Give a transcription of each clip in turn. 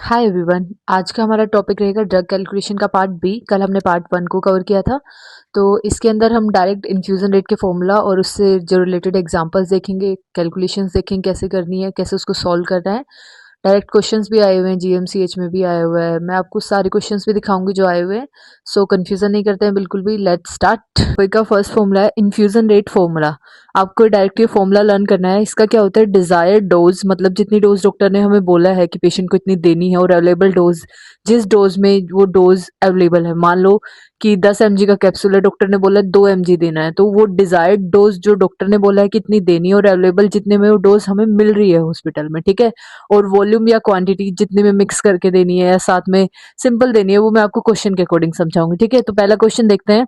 Hi everyone. आज का हमारा टॉपिक रहेगा ड्रग कैलकुलेशन का पार्ट बी। कल हमने पार्ट वन को कवर किया था, तो इसके अंदर हम डायरेक्ट इन्फ्यूज़न रेट के फॉर्मूला और उससे जो रिलेटेड एग्जांपल्स देखेंगे, कैलकुलेशंस देखेंगे कैसे करनी है, कैसे उसको सॉल्व करना है। डायरेक्ट क्वेश्चंस भी आए हुए हैं, जीएमसीएच में भी आए हुए हैं। मैं आपको सारे क्वेश्चंस भी दिखाऊंगी जो आए हुए हैं, सो कंफ्यूजन नहीं करते हैं बिल्कुल भी। Let's start. का फर्स्ट फॉर्मूला है इन्फ्यूजन रेट फॉर्मूला। आपको डायरेक्ट ये फॉर्मूला लर्न करना है। इसका क्या होता है, डिजायर्ड डोज, मतलब जितनी डोज डॉक्टर ने हमें बोला है कि पेशेंट को इतनी देनी है, और अवेलेबल डोज, जिस डोज में वो डोज अवेलेबल है। मान लो कि 10 mg का कैप्सूल है, डॉक्टर ने बोला 2 mg देना है, तो वो डिजायर्ड डोज जो डॉक्टर ने बोला है कितनी देनी है और अवेलेबल जितने में वो डोज हमें मिल रही है हॉस्पिटल में, ठीक है। और वॉल्यूम या क्वांटिटी जितने में मिक्स करके देनी है या साथ में सिंपल देनी है, वो मैं आपको क्वेश्चन के अकॉर्डिंग समझाऊंगी, ठीक है। तो पहला क्वेश्चन देखते हैं।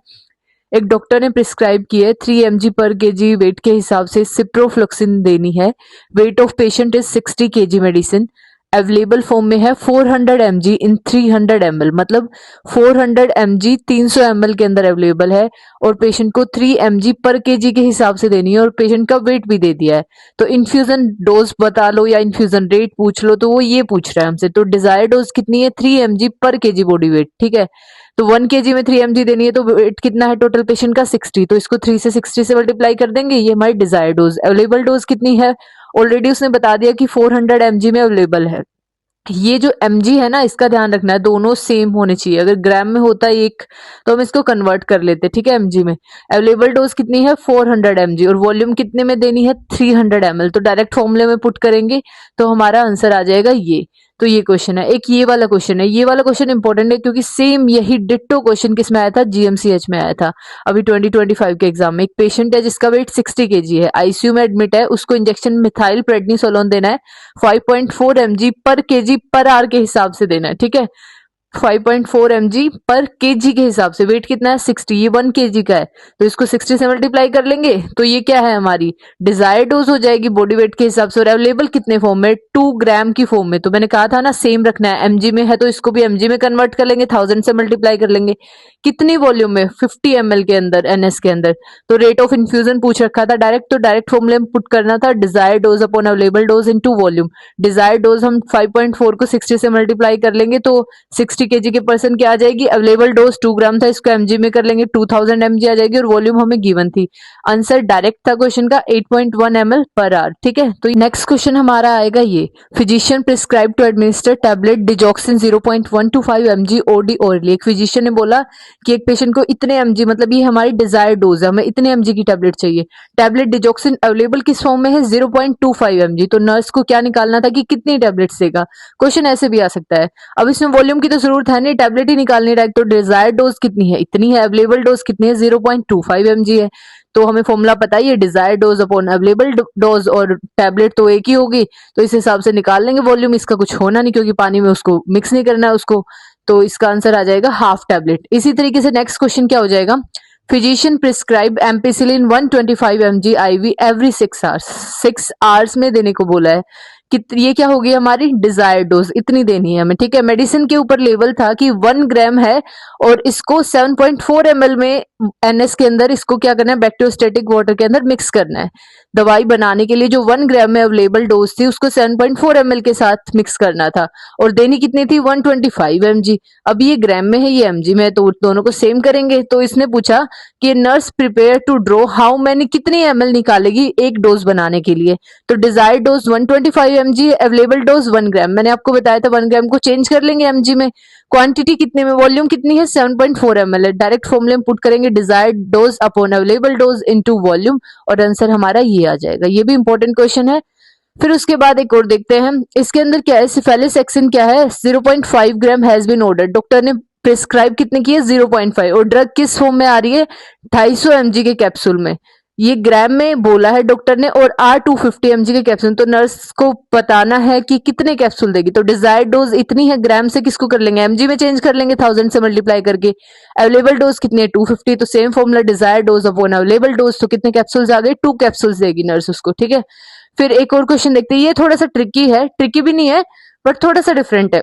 एक डॉक्टर ने प्रिस्क्राइब की है 3 mg पर केजी वेट के हिसाब से सिप्रोफ्लोक्सिन देनी है। Weight of patient is 60 kg। Medicine available form में है 400 mg इन 300 ml, मतलब 400 mg 300 ml के अंदर अवेलेबल है, और पेशेंट को 3 mg पर केजी के हिसाब से देनी है, और पेशेंट का वेट भी दे दिया है। तो इन्फ्यूजन डोज बता लो या इन्फ्यूजन रेट पूछ लो, तो वो ये पूछ रहा है हमसे। तो डिजायर्ड डोज कितनी है, 3 mg पर केजी बॉडी वेट, ठीक है। तो 1 kg में 3 mg देनी है, तो वेट कितना है टोटल पेशेंट का, 60। तो इसको 3 से 60 से मल्टीप्लाई कर देंगे, ये हमारी डिजायर्ड डोज। अवेलेबल डोज कितनी है, ऑलरेडी उसने बता दिया कि 400 mg में अवेलेबल है। ये जो mg है ना, इसका ध्यान रखना है, दोनों सेम होने चाहिए। अगर ग्राम में होता है एक, तो हम इसको कन्वर्ट कर लेते, ठीक है, mg में। अवेलेबल डोज कितनी है, 400 mg, और वॉल्यूम कितने में देनी है, 300 ml। तो डायरेक्ट फॉर्मूले में पुट करेंगे तो हमारा आंसर आ जाएगा ये। तो ये क्वेश्चन है। एक ये वाला क्वेश्चन है, ये वाला क्वेश्चन इंपॉर्टेंट है क्योंकि सेम यही डिट्टो क्वेश्चन किस में आया था, जीएमसीएच में आया था अभी 2025 के एग्जाम में। एक पेशेंट है जिसका वेट 60 kg है, आईसीयू में एडमिट है, उसको इंजेक्शन मिथाइल प्रेडनिसोलोन देना है 5.4 mg पर केजी पर आवर के हिसाब से देना है, ठीक है। 5.4 mg पर केजी के हिसाब से, वेट कितना है 60, ये 1 kg का है, तो इसको 60 से मल्टीप्लाई कर लेंगे, तो ये क्या है हमारी डिजायर्ड डोज हो जाएगी बॉडी वेट के हिसाब से। और अवेलेबल कितने फॉर्म में, 2 ग्राम की फॉर्म में। तो मैंने कहा था ना सेम रखना है, mg में है तो इसको भी mg में कन्वर्ट कर लेंगे, 1000 से मल्टीप्लाई कर लेंगे। कितनी वॉल्यूम में, 50 ml के अंदर, ns के अंदर। तो रेट ऑफ इन्फ्यूजन पूछ रखा था डायरेक्ट, तो डायरेक्ट फॉर्मूले में पुट करना था desired dose upon available dose into volume. Desired dose हम 5.4 को 60 से मल्टीप्लाई कर लेंगे, तो 60 kg के पर्सन की आ जाएगी। अवेलेबल डोज 2 ग्राम था, इसको mg में कर लेंगे, 2000 mg आ जाएगी, और वॉल्यूम हमें गिवन थी। आंसर डायरेक्ट था क्वेश्चन का 8.1 ml पर आवर, ठीक है। तो नेक्स्ट क्वेश्चन हमारा आएगा ये, physician prescribe to administer tablet digoxin 0.125 mg OD orally. एक फिजिशियन ने बोला कि एक पेशेंट को इतने mg, मतलब ये हमारी डिजायर्ड डोज है, हमें इतने mg की टैबलेट चाहिए। टैबलेट डिजॉक्सिन अवेलेबल किस फॉर्म में है, 0.25 mg। तो नर्स को क्या निकालना था कि कितनी टैबलेट्स देगा। क्वेश्चन ऐसे भी आ सकता है। अब इसमें वॉल्यूम की तो जरूरत है नहीं, टैबलेट ही निकालनी है। तो डिजायर्ड डोज कितनी है, इतनी है। अवेलेबल डोज कितनी है, 0.25 mg है। तो हमें फॉर्मूला पता ही है, desired dose upon available dose, और टैबलेट तो एक ही होगी, तो इस हिसाब से निकाल लेंगे वॉल्यूम। इसका कुछ होना नहीं क्योंकि पानी में उसको मिक्स नहीं करना है उसको, तो इसका आंसर आ जाएगा हाफ टैबलेट। इसी तरीके से नेक्स्ट क्वेश्चन क्या हो जाएगा, physician prescribe ampicillin 125 mg IV every 6 hours. 6 hours में देने को बोला है कि ये क्या होगी हमारी डिजायर्ड डोज, इतनी देनी है हमें, ठीक है। मेडिसिन के ऊपर लेवल था कि 1 ग्राम है, और इसको 7.4 ml में एनएस के अंदर इसको क्या करना है, बैक्टीरियोस्टेटिक वाटर के अंदर मिक्स करना है। दवाई बनाने के लिए जो 1 ग्राम में अवेलेबल डोज थी उसको 7.4 ml के साथ मिक्स करना था, और देनी कितनी थी, 125 mg। अब ये ग्राम में है, ये mg में है, तो दोनों को सेम करेंगे। तो इसने पूछा कि nurse prepare to draw how many, कितनी ml निकालेगी एक डोज बनाने के लिए। तो desired dose 125 mg, available dose 1 gram. मैंने आपको बताया था 1 ग्राम को चेंज कर लेंगे mg में। क्वांटिटी कितने में, वॉल्यूम कितनी है, 7.4 ml है। डायरेक्ट फॉर्मूले में पुट करेंगे desired dose upon available dose into volume, और आंसर हमारा ये आ जाएगा। ये भी इंपॉर्टेंट क्वेश्चन है। फिर उसके बाद एक और देखते हैं, इसके अंदर क्या है, सिफेलिस एक्सिन क्या है, 0.5 ग्राम हैज बीन ऑर्डर्ड। डॉक्टर ने प्रिस्क्राइब कितने की है, 0.5, और ड्रग किस फॉर्म में आ रही है, 250 mg के कैप्सूल में। ये ग्राम में बोला है डॉक्टर ने, और R250 mg के कैप्सूल। तो नर्स को बताना है कि कितने कैप्सूल देगी। तो डिजायर्ड डोज इतनी है, ग्राम से किसको कर लेंगे, mg में चेंज कर लेंगे 1000 से मल्टीप्लाई करके। अवेलेबल डोज कितनी है, 250, तो same formula desired dose upon available dose. तो कितने कैप्सूल्स आ गए, 2 कैप्सूल्स देगी नर्स उसको, ठीक है। फिर एक और क्वेश्चन देखते हैं, ये थोड़ा सा ट्रिकी है, ट्रिकी भी नहीं है बट थोड़ा सा डिफरेंट है।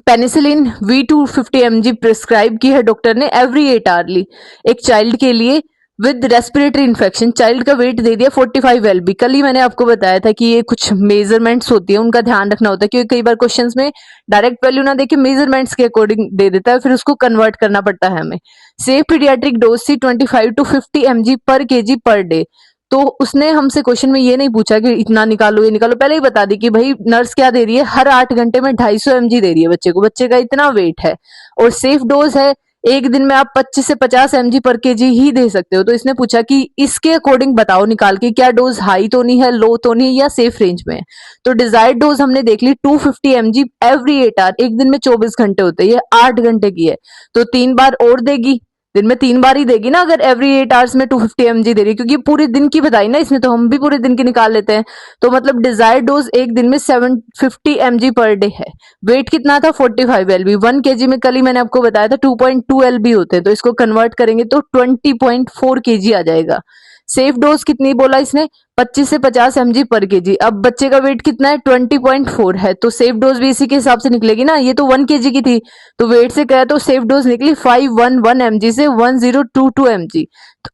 पेनिसिलिन V250 mg प्रिस्क्राइब की है डॉक्टर ने एवरी 8 आवरली एक चाइल्ड के लिए विद रेस्पिरेटरी इन्फेक्शन चाइल्ड का वेट दे दिया 45 LB। कल ही मैंने आपको बताया था कि ये कुछ मेजरमेंट्स होती है, उनका ध्यान रखना होता है, क्योंकि कई बार क्वेश्चंस में डायरेक्ट वैल्यू ना देके मेजरमेंट्स के अकॉर्डिंग दे देता है, फिर उसको कन्वर्ट करना पड़ता है हमें। सेफ पीडियाट्रिक डोज थी 25 to 50 mg पर केजी पर डे। तो उसने हमसे क्वेश्चन में ये नहीं पूछा कि इतना निकालो ये निकालो, पहले ही बता दी कि भाई नर्स क्या दे रही है, हर 8 घंटे में 250 mg दे रही है बच्चे को, बच्चे का इतना वेट है और सेफ डोज है, एक दिन में आप 25 से 50 mg पर केजी ही दे सकते हो। तो इसने पूछा कि इसके अकॉर्डिंग बताओ निकाल के क्या डोज हाई तो नहीं है, लो तो नहीं है, या सेफ रेंज में है। तो डिजायर्ड डोज हमने देख ली 250 mg एवरी 8 आवर, एक दिन में 24 घंटे होते हैं, ये 8 घंटे की है, तो 3 बार और देगी, दिन में 3 बार ही देगी ना अगर एवरी 8 आवर्स में 250 mg दे रही है, क्योंकि पूरे दिन की बताई ना इसमें, तो हम भी पूरे दिन की निकाल लेते हैं। तो मतलब डिजायर्ड डोज एक दिन में 750 mg पर डे है। वेट कितना था 45 LB, 1 kg में कल ही मैंने आपको बताया था 2.2 LB होते हैं, तो इसको कन्वर्ट करेंगे तो 20.4 kg आ जाएगा। सेफ डोज कितनी बोला इसने, 25 से 50 mg पर केजी। अब बच्चे का वेट कितना है 20.4 है, तो सेफ डोज भी इसी के हिसाब से निकलेगी ना, ये तो 1 kg की थी, तो वेट से कहा तो सेफ डोज निकली 511 mg से 1022 mg।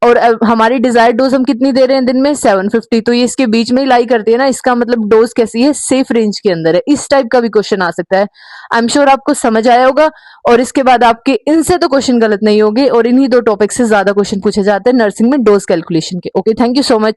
और हमारी डिजायर्ड डोज हम कितनी दे रहे हैं दिन में 750, तो ये इसके बीच में ही लाई करती है ना, इसका मतलब डोज कैसी है, सेफ रेंज के अंदर है। इस टाइप का भी क्वेश्चन आ सकता है। आई एम श्योर आपको समझ आया होगा, और इसके बाद आपके इनसे तो क्वेश्चन गलत नहीं होंगे, और इन्हीं दो टॉपिक से ज्यादा क्वेश्चन पूछे जाते हैं नर्सिंग में डोज कैलकुलेशन के। Okay, thank you so much.